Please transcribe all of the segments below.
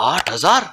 8,000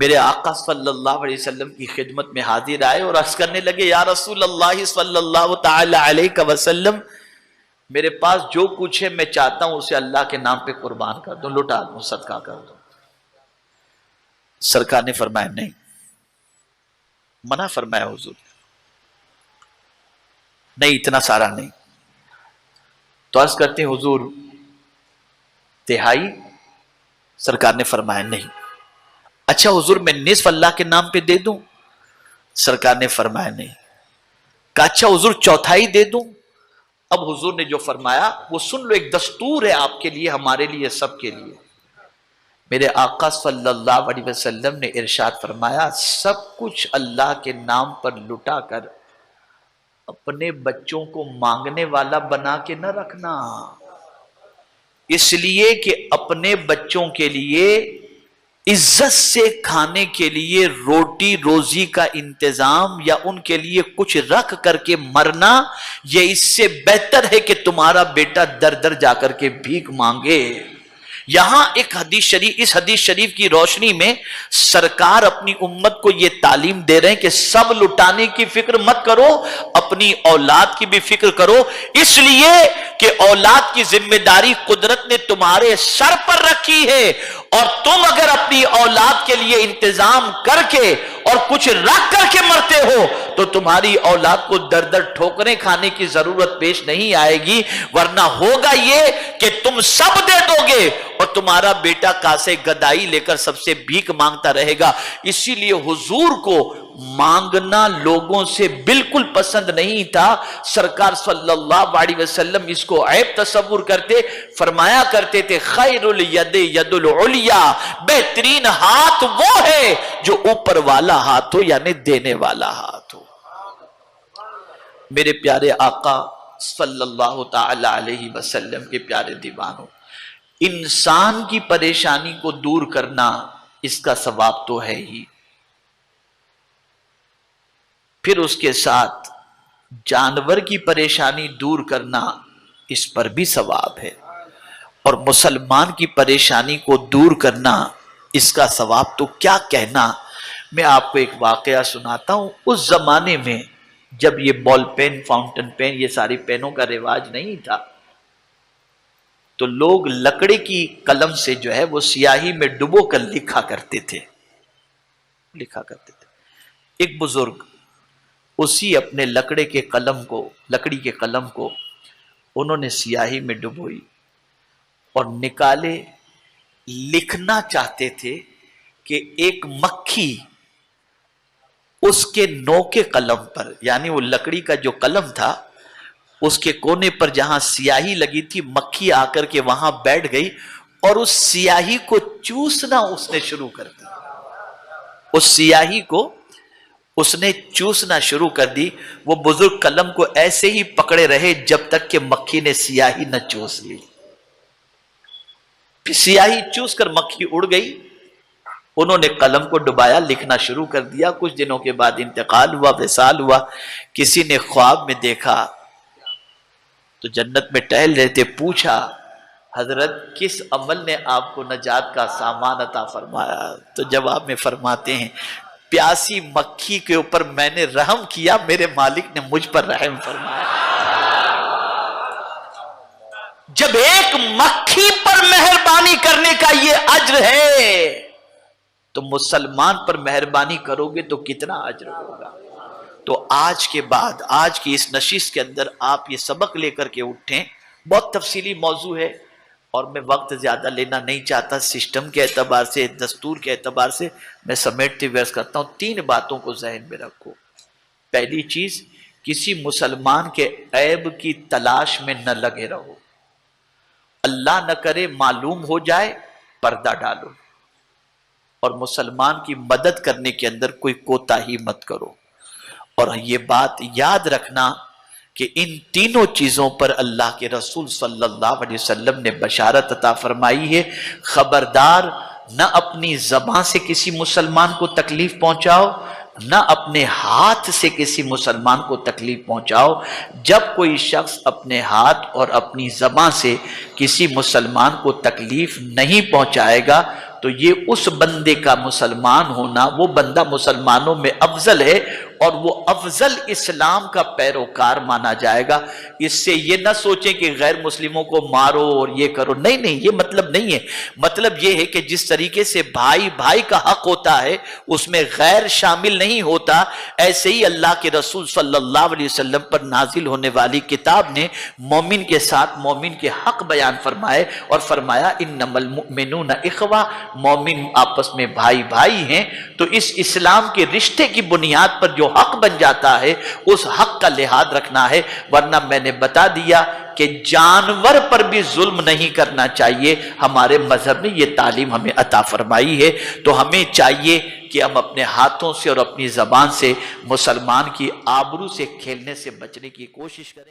میرے آقا صلی اللہ علیہ وسلم کی خدمت میں حاضر آئے اور عرض کرنے لگے یا رسول اللہ صلی اللہ تعالی علیہ وسلم، میرے پاس جو کچھ ہے میں چاہتا ہوں اسے اللہ کے نام پہ قربان کر دوں، لٹا دوں، صدقہ کر دوں۔ سرکار نے فرمایا نہیں، منع فرمایا حضور، نہیں اتنا سارا نہیں۔ تو عرض کرتے ہیں حضور تہائی؟ سرکار نے فرمایا نہیں۔ اچھا حضور میں نصف اللہ کے نام پہ دے دوں؟ سرکار نے فرمایا نہیں۔ کہا اچھا حضور چوتھائی دے دوں؟ اب حضور نے جو فرمایا وہ سن لو، ایک دستور ہے آپ کے لیے، ہمارے لیے، سب کے لیے۔ میرے آقا صلی اللہ علیہ وسلم نے ارشاد فرمایا سب کچھ اللہ کے نام پر لٹا کر اپنے بچوں کو مانگنے والا بنا کے نہ رکھنا، اس لیے کہ اپنے بچوں کے لیے عزت سے کھانے کے لیے روٹی روزی کا انتظام یا ان کے لیے کچھ رکھ کر کے مرنا، یہ اس سے بہتر ہے کہ تمہارا بیٹا در در جا کر کے بھیک مانگے۔ یہاں ایک حدیث شریف، اس حدیث شریف کی روشنی میں سرکار اپنی امت کو یہ تعلیم دے رہے ہیں کہ سب لٹانے کی فکر مت کرو، اپنی اولاد کی بھی فکر کرو، اس لیے کہ اولاد کی ذمہ داری قدرت نے تمہارے سر پر رکھی ہے، اور تم اگر اپنی اولاد کے لیے انتظام کر کے اور کچھ رکھ کر کے مرتے ہو تو تمہاری اولاد کو در در ٹھوکریں کھانے کی ضرورت پیش نہیں آئے گی، ورنہ ہوگا یہ کہ تم سب دے دو گے اور تمہارا بیٹا کاسے گدائی لے کر سب سے بھیک مانگتا رہے گا۔ اسی لیے حضور کو مانگنا لوگوں سے بالکل پسند نہیں تھا۔ سرکار صلی اللہ علیہ وسلم اس کو عیب تصور کرتے، فرمایا کرتے تھے خیر الید ید العلیا، بہترین ہاتھ وہ ہے جو اوپر والا ہاتھ ہو، یعنی دینے والا ہاتھ ہو۔ میرے پیارے آقا صلی اللہ تعالی علیہ وسلم کے پیارے دیوانوں، انسان کی پریشانی کو دور کرنا اس کا ثواب تو ہے ہی، پھر اس کے ساتھ جانور کی پریشانی دور کرنا اس پر بھی ثواب ہے، اور مسلمان کی پریشانی کو دور کرنا اس کا ثواب تو کیا کہنا۔ میں آپ کو ایک واقعہ سناتا ہوں۔ اس زمانے میں جب یہ بال پین، فاؤنٹن پین، یہ ساری پینوں کا رواج نہیں تھا، تو لوگ لکڑی کی قلم سے جو ہے وہ سیاہی میں ڈبو کر لکھا کرتے تھے۔ ایک بزرگ اسی اپنے لکڑی کے قلم کو انہوں نے سیاہی میں ڈبوئی اور نکالے، لکھنا چاہتے تھے کہ ایک مکھی اس کے نوکے قلم پر، یعنی وہ لکڑی کا جو قلم تھا اس کے کونے پر جہاں سیاہی لگی تھی، مکھی آ کر کے وہاں بیٹھ گئی اور اس سیاہی کو چوسنا اس نے شروع کر دی۔ اس سیاہی کو اس نے چوسنا شروع کر دی۔ وہ بزرگ قلم کو ایسے ہی پکڑے رہے جب تک کہ مکھی نے سیاہی نہ چوس لی۔ پھر سیاہی چوس کر مکھی اڑ گئی، انہوں نے قلم کو ڈبایا، لکھنا شروع کر دیا۔ کچھ دنوں کے بعد انتقال ہوا، وصال ہوا۔ کسی نے خواب میں دیکھا تو جنت میں ٹہل رہے تھے، پوچھا حضرت کس عمل نے آپ کو نجات کا سامان عطا فرمایا؟ تو جواب میں فرماتے ہیں پیاسی مکھی کے اوپر میں نے رحم کیا، میرے مالک نے مجھ پر رحم فرمایا۔ جب ایک مکھی پر مہربانی کرنے کا یہ اجر ہے تو مسلمان پر مہربانی کرو گے تو کتنا اجر ہوگا۔ تو آج کے بعد، آج کی اس نشست کے اندر آپ یہ سبق لے کر کے اٹھیں۔ بہت تفصیلی موضوع ہے اور میں وقت زیادہ لینا نہیں چاہتا، سسٹم کے اعتبار سے، دستور کے اعتبار سے میں سمیٹتے ہوئے عرض کرتا ہوں۔ 3 باتوں کو ذہن میں رکھو۔ پہلی چیز، کسی مسلمان کے عیب کی تلاش میں نہ لگے رہو، اللہ نہ کرے معلوم ہو جائے پردہ ڈالو، اور مسلمان کی مدد کرنے کے اندر کوئی کوتاہی مت کرو۔ اور یہ بات یاد رکھنا کہ ان تینوں چیزوں پر اللہ کے رسول صلی اللہ علیہ وسلم نے بشارت عطا فرمائی ہے۔ خبردار، نہ اپنی زبان سے کسی مسلمان کو تکلیف پہنچاؤ، نہ اپنے ہاتھ سے کسی مسلمان کو تکلیف پہنچاؤ۔ جب کوئی شخص اپنے ہاتھ اور اپنی زبان سے کسی مسلمان کو تکلیف نہیں پہنچائے گا، تو یہ اس بندے کا مسلمان ہونا، وہ بندہ مسلمانوں میں افضل ہے اور وہ افضل اسلام کا پیروکار مانا جائے گا۔ اس سے یہ نہ سوچیں کہ غیر مسلموں کو مارو اور یہ کرو، نہیں نہیں، یہ مطلب نہیں ہے۔ مطلب یہ ہے کہ جس طریقے سے بھائی بھائی کا حق ہوتا ہے اس میں غیر شامل نہیں ہوتا، ایسے ہی اللہ کے رسول صلی اللہ علیہ وسلم پر نازل ہونے والی کتاب نے مومن کے ساتھ مومن کے حق بیان فرمائے اور فرمایا انما المؤمنون اخوہ، مومن آپس میں بھائی بھائی ہیں۔ تو اس اسلام کے رشتے کی بنیاد پر جو حق بن جاتا ہے اس حق کا لحاظ رکھنا ہے، ورنہ میں نے بتا دیا کہ جانور پر بھی ظلم نہیں کرنا چاہیے۔ ہمارے مذہب نے یہ تعلیم ہمیں عطا فرمائی ہے، تو ہمیں چاہیے کہ ہم اپنے ہاتھوں سے اور اپنی زبان سے مسلمان کی آبرو سے کھیلنے سے بچنے کی کوشش کریں۔